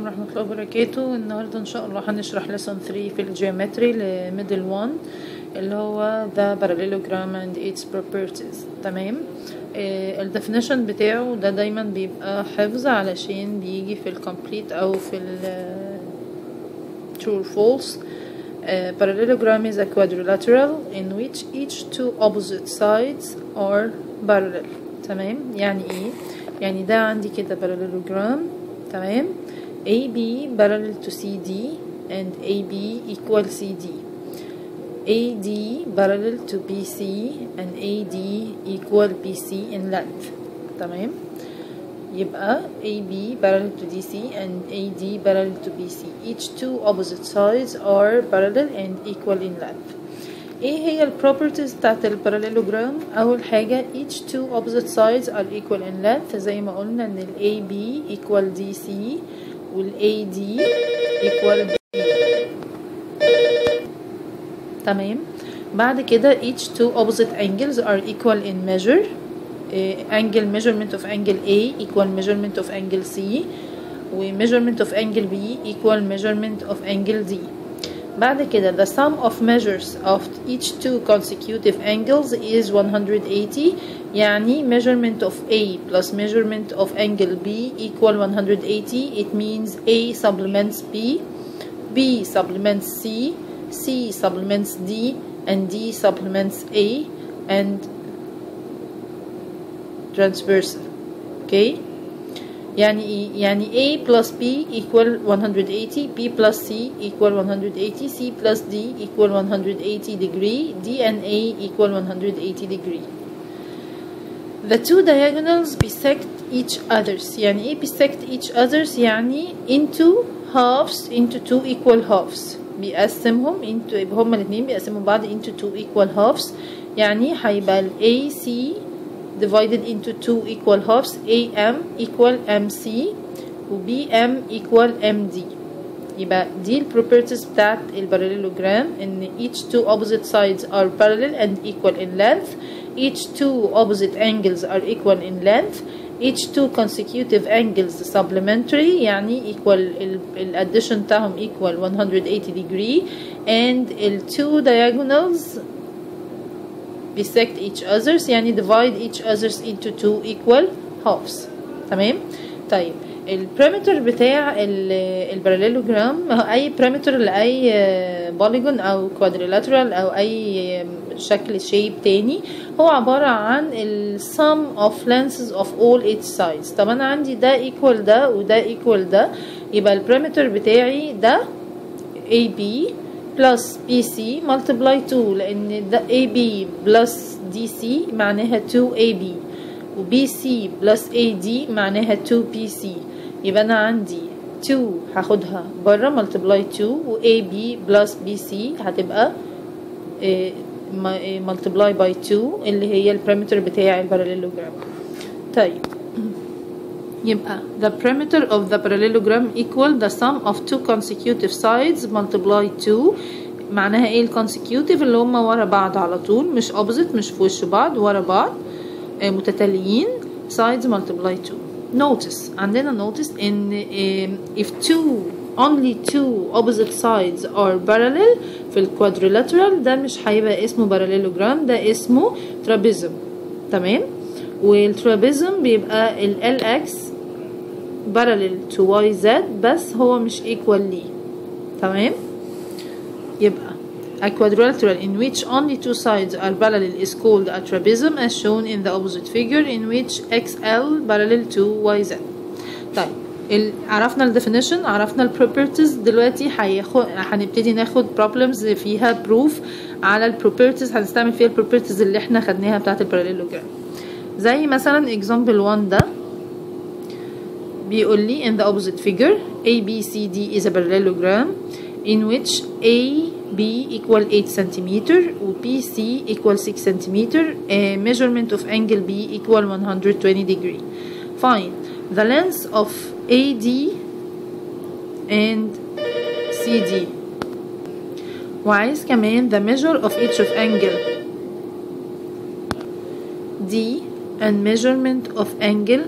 عليكم ورحمة الله وبركاته. النهاردة ان شاء الله هنشرح lesson 3 في الجيومتري لميدل 1 اللي هو the parallelogram and its properties. تمام. الديفينيشن بتاعه ده دايما بيبقى حفظ علشان بيجي في الكومبليت او في true or false. Parallelogram is a quadrilateral in which each two opposite sides are parallel. تمام. يعني ايه؟ يعني ده عندي كده parallelogram. تمام. AB parallel to CD and AB equal CD. AD parallel to BC and AD equal BC in length. تمام. يبقى AB parallel to DC and AD parallel to BC. Each two opposite sides are parallel and equal in length. ايه هي البروبرتيز بتاعت الباراليلوجرام؟ اول حاجه each two opposite sides are equal in length، زي ما قلنا ان ال AB equal DC وال AD equal B. تمام. بعد كده each two opposite angles are equal in measure. angle measurement of angle A equal measurement of angle C و measurement of angle B equal measurement of angle D. بعد كده the sum of measures of each two consecutive angles is 180. يعني measurement of A plus measurement of angle B equal 180. It means A supplements B, B supplements C, C supplements D, and D supplements A, and transversal. Okay. يعني A plus B equal 180, B plus C equal 180, C plus D equal 180 degree, D and A equal 180 degree. The two diagonals bisect each others. يعني ايه bisect each others؟ يعني into halves, into two equal halves. بيقسمهم into، يبقى هما الاتنين بيقسموا بعض into two equal halves. يعني هيبقى ال AC divided into two equal halves. AM equal MC و BM equal MD. يبقى دي ال properties بتاعت الباراليلوجرام، ان each two opposite sides are parallel and equal in length. Each two opposite angles are equal in length. Each two consecutive angles supplementary، يعني equal ال addition بتاعهم equal 180 degree. And ال two diagonals bisect each others، يعني divide each others into two equal halves. تمام. طيب البريمتر بتاع الباراليلوجرام، اي بريمتر لاي بوليجون او كوادريلاترال او اي شكل شيب تاني هو عبارة عن ال sum of lengths of all its sides. طب انا عندي ده equal ده وده equal ده، يبقى البريمتر بتاعي ده AB plus BC multiply 2، لان ده AB plus DC معناها 2AB و BC plus AD معناها 2BC. يبقى انا عندي 2 هاخدها بره multiply 2 و AB plus BC هتبقى multiply by 2 اللي هي البريمتر بتاع الباراليلوجرام. طيب يبقى the perimeter of the parallelogram equal the sum of two consecutive sides multiply 2. معناها ايه الكونسيكيوتيف؟ اللي هما ورا بعض على طول، مش opposite، مش في وش بعض، ورا بعض متتاليين. sides multiply 2. notice عندنا notice ان if only two opposite sides are parallel في الكوادريلاترال ده مش هيبقى اسمه parallelogram، ده اسمه trapezium. تمام. والترابيزم بيبقى ال LX parallel to YZ بس هو مش equal ليه. تمام. يبقى a quadrilateral in which only two sides are parallel is called a trapezium as shown in the opposite figure in which XL parallel to YZ. طيب عرفنا ال definition، عرفنا ال properties. دلوقتي هنبتدي ناخد problems فيها proof على ال properties، هنستعمل فيها ال properties اللي احنا خدناها بتاعت الباراليلوجرام. زي مثلا example 1 ده بيقول لي in the opposite figure ABCD is a parallelogram in which AB equal 8 cm و BC equal 6 cm. measurement of angle B equal 120 degree. Find the length of AD and CD. وعايز كمان the measure of each of angle D and measurement of angle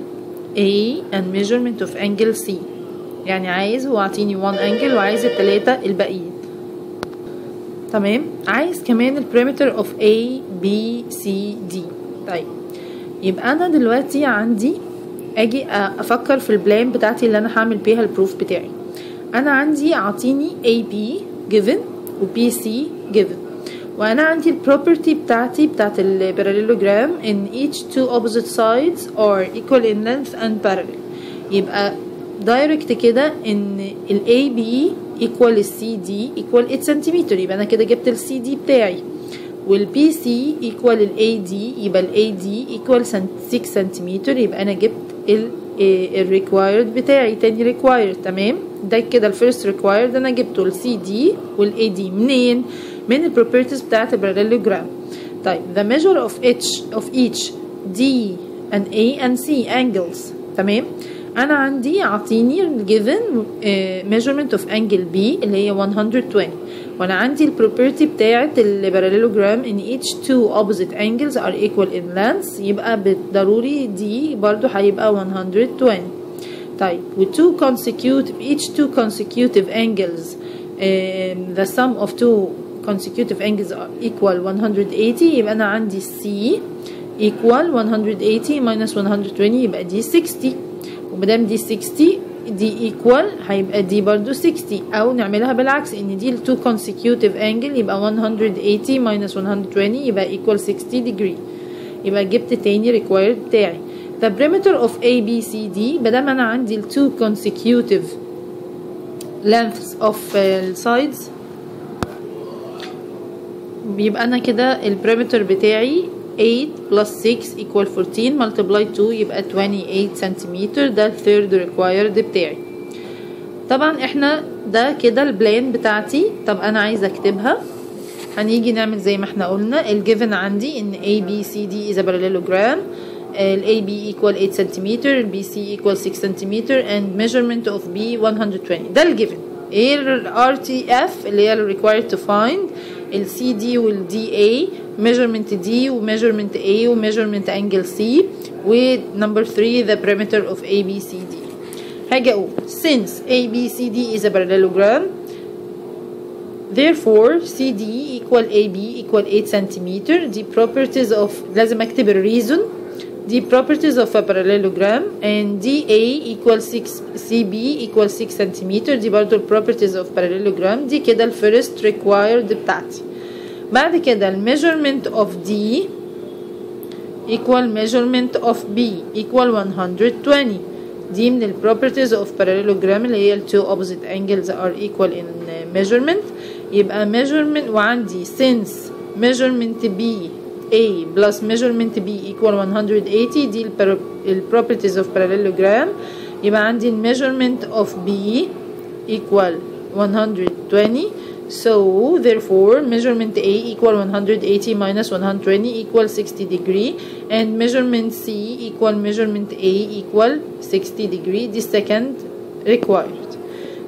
A and measurement of angle C. يعني عايز هو عطيني 1 انجل وعايز التلاتة الباقيين. تمام. عايز كمان البريمتر اوف A B C D. طيب يبقى انا دلوقتي عندي اجي افكر في البلان بتاعتي اللي انا هعمل بيها البروف بتاعي. انا عندي عطيني AB given و BC given، وانا عندي البروبرتي بتاعتي بتاعت الباراليلوجرام in each two opposite sides are equal in length and parallel. يبقى دايركت كده ان ال AB equal ال CD equal 8 سنتيمتر، يبقى انا كده جبت ال CD بتاعي، وال BC equal ال AD يبقى ال AD equal 6 سنتيمتر، يبقى انا جبت ال required بتاعي تاني required. تمام. ده كده ال first required انا جبته ال CD وال AD منين؟ من ال properties بتاعت ال parallelogram. طيب the measure of each D and A and C angles. تمام. انا عندي عطيني given measurement of angle B اللي هي 120، وانا عندي البروبرتي بتاعت الباراليلوجرام in each two opposite angles are equal in length، يبقى بالضروري دي برضو هيبقى 120. طيب each two consecutive angles the sum of two consecutive angles are equal 180، يبقى انا عندي C equal 180 minus 120 يبقى دي 60، ومادام دي 60 دي equal هيبقى دي برضو 60، او نعملها بالعكس ان دي ال two consecutive angle يبقى 180 minus 120 يبقى equal 60 degree، يبقى جبت تاني required بتاعي. the perimeter of ABCD مادام انا عندي ال two consecutive lengths of sides يبقى انا كده البريمتر بتاعي 8 plus 6 equal 14 multiply 2 يبقى 28 سنتيمتر، ده الثيرد required بتاعي. طبعا احنا ده كده البلان بتاعتي. طب انا عايزه اكتبها، هنيجي نعمل زي ما احنا قلنا الجيفن عندي ان ABCD is a parallelogram، ال AB equal 8 سنتيمتر، ال BC equal 6 سنتيمتر and measurement of B 120. ده الجيفن. ايه ال RTF اللي هي ال required to find ال CD وال DA measurement D و measurement A و measurement angle C و number 3 the perimeter of ABCD. هاجي اقول since ABCD is a parallelogram therefore CD equal AB equal 8 centimeter. دي properties of لازم اكتب الريزون. دي properties of a parallelogram and DA equal 6 CB equal 6 centimeter. دي برضو properties of parallelogram. دي كده الفيرست required بتاعتي. بعد كده measurement of D equal measurement of B equal 120. دي من properties of parallelogram اللي هي two opposite angles are equal in measurement. يبقى measurement وعندي since measurement B A plus measurement B equal 180 دي properties of parallelogram. يبقى عندي measurement of B equal 120. So therefore measurement A equal 180 minus 120 equal 60 degree and measurement C equal measurement A equal 60 degree. دي second required.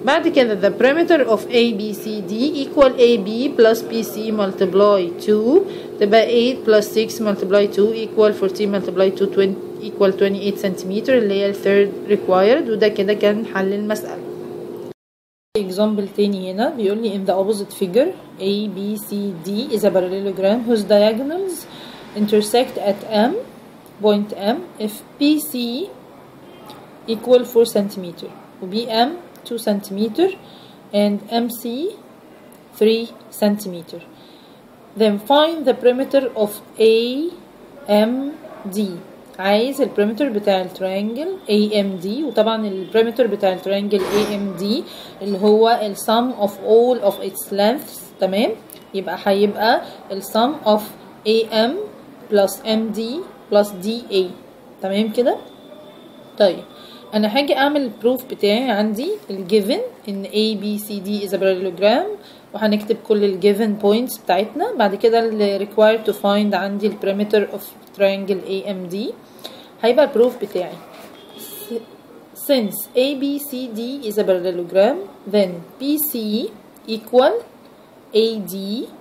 بعد كده the perimeter of ABCD equal AB plus BC multiply 2 تبقى 8 plus 6 multiply 2 equal 14 multiply 2 20 equal 28 سنتيمتر اللي هي third required. وده كده كان حل المسألة. example تاني هنا بيقول لي in the opposite figure ABCD is a parallelogram whose diagonals intersect at M point M if BC equal 4 centimeter و BM 2 centimeter and MC 3 centimeter. Then find the perimeter of AMD. عايز البريمتر بتاع التريانجل AMD، وطبعا البريمتر بتاع التريانجل AMD اللي هو ال sum of all of its lengths. تمام. يبقى هيبقى ال sum of AM plus MD plus DA. تمام كده. طيب انا هاجي اعمل البروف بتاعي. عندي الجيفن ان ABCD is a parallelogram وهنكتب كل الجيفن points بتاعتنا. بعد كده ال required to find عندي البريمتر of triangle AMD. هيبقى البروف بتاعي since ABCD is a parallelogram then BC equal AD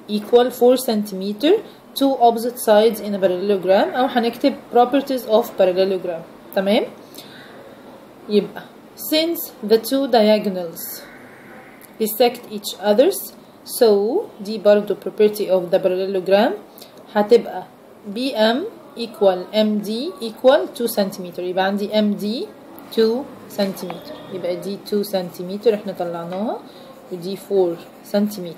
equal 4 centimeter two opposite sides in a parallelogram، او هنكتب properties of parallelogram. تمام. يبقى since the two diagonals bisect each others so دي برضو property of the parallelogram هتبقى BM equal MD equal 2 cm. يبقى عندي MD 2 cm، يبقى دي 2 cm احنا طلعناها، ودي 4 cm،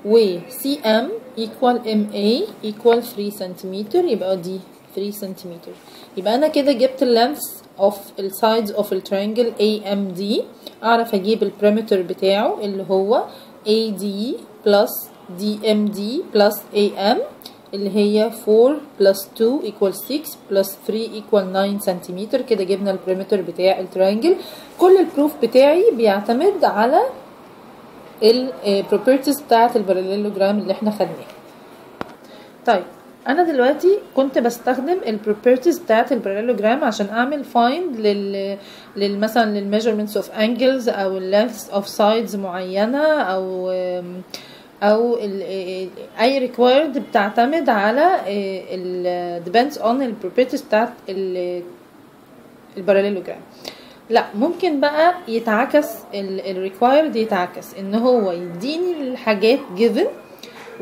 و CM equal MA equal 3 cm، يبقى دي 3 cm. يبقى انا كده جبت length of the sides of the triangle AMD. اعرف اجيب البريمتر بتاعه اللي هو AD plus DMD plus AM اللي هي 4 plus 2 equal 6 plus 3 equal 9 cm. كده جبنا البريمتر بتاع الترينجل. كل البروف بتاعي بيعتمد على البروبرتيز بتاعت الباراليلوجرام اللي احنا خدناها. طيب انا دلوقتي كنت بستخدم البروبرتيز بتاعت الباراليلوجرام عشان اعمل فايند مثلا للميجرمنتس اوف انجلز او اللينثs اوف سايدز معينه او اي required بتعتمد على depends on البروبرتيز بتاعت الباراليلوجرام. لا ممكن بقى يتعكس الريكوايرد، يتعكس ان هو يديني الحاجات given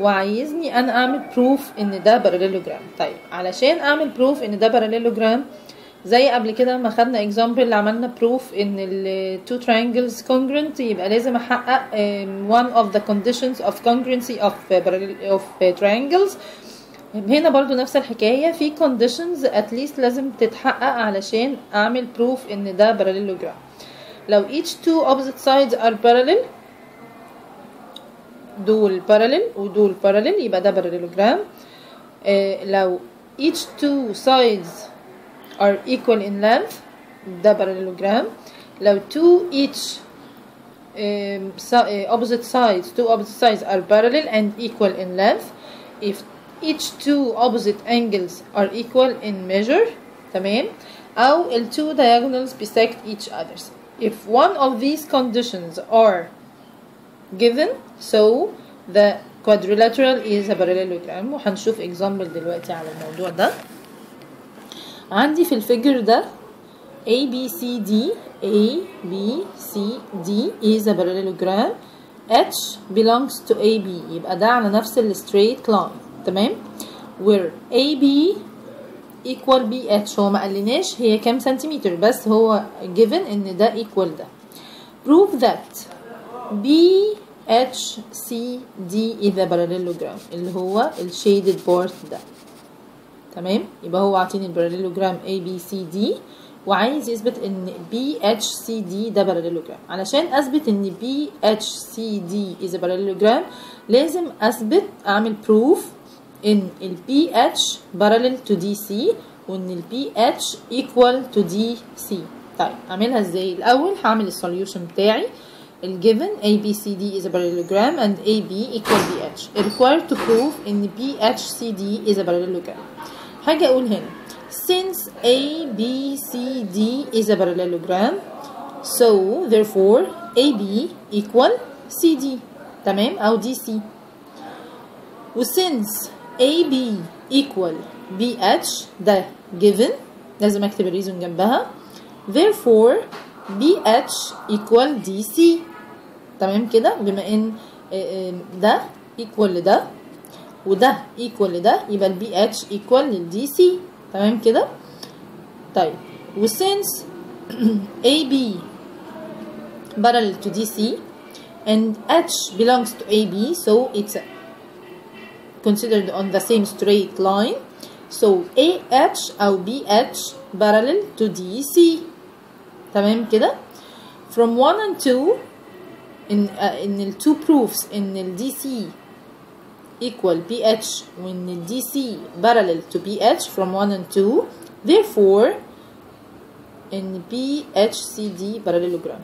وعايزني انا اعمل بروف ان ده باراليلوجرام. طيب علشان اعمل بروف ان ده باراليلوجرام زي قبل كده ما خدنا اكزامبل عملنا بروف ان ال two triangles congruent، يبقى لازم احقق one of the conditions of congruency of triangles. هنا برضو نفس الحكاية، في conditions at least لازم تتحقق علشان اعمل proof ان ده parallelogram. لو each two opposite sides are parallel، دول parallel ودول parallel يبقى ده parallelogram. لو each two sides are equal in length ده parallelogram. لو opposite sides are parallel and equal in length. If each two opposite angles are equal in measure، تمام، أو ال two diagonals bisect each other. If one of these conditions are given so the quadrilateral is a parallelogram. وهنشوف example دلوقتي على الموضوع ده. عندي في الفيجر ده ABCD is a parallelogram. H belongs to AB، يبقى ده على نفس ال straight line، تمام، where AB equal BH. هو ما قالناش هي كام سنتيمتر، بس هو given ان ده equal ده. prove that BHCD is a parallelogram اللي هو ال shaded part ده، تمام. يبقى هو عاطيني الباراليلوجرام ABCD وعايز يثبت ان BHCD ده باراليلوجرام. علشان اثبت ان BHCD is a parallelogram لازم اعمل proof ان ال BH parallel to DC وان ال BH equal to DC. طيب اعملها ازاي؟ الاول هعمل السوليوشن بتاعي. ال given ABCD is a parallelogram and AB equal BH. required to prove ان BHCD is a parallelogram. حاجة اقول هنا since ABCD is a parallelogram so therefore AB equal CD، تمام، او DC. و since AB equal BH ده given لازم اكتب الريزون جنبها، therefore BH equal DC، تمام كده. بما ان ده equal لده وده equal لده يبقى ال BH equal لل DC، تمام كده. طيب و since AB parallel to DC and H belongs to AB so it's considered on the same straight line so AH أو BH parallel to DC، تمام كده. from 1 and 2 in ال two proofs in ال DC equal BH when ال DC parallel to BH from 1 and 2 therefore in BHCD parallelogram.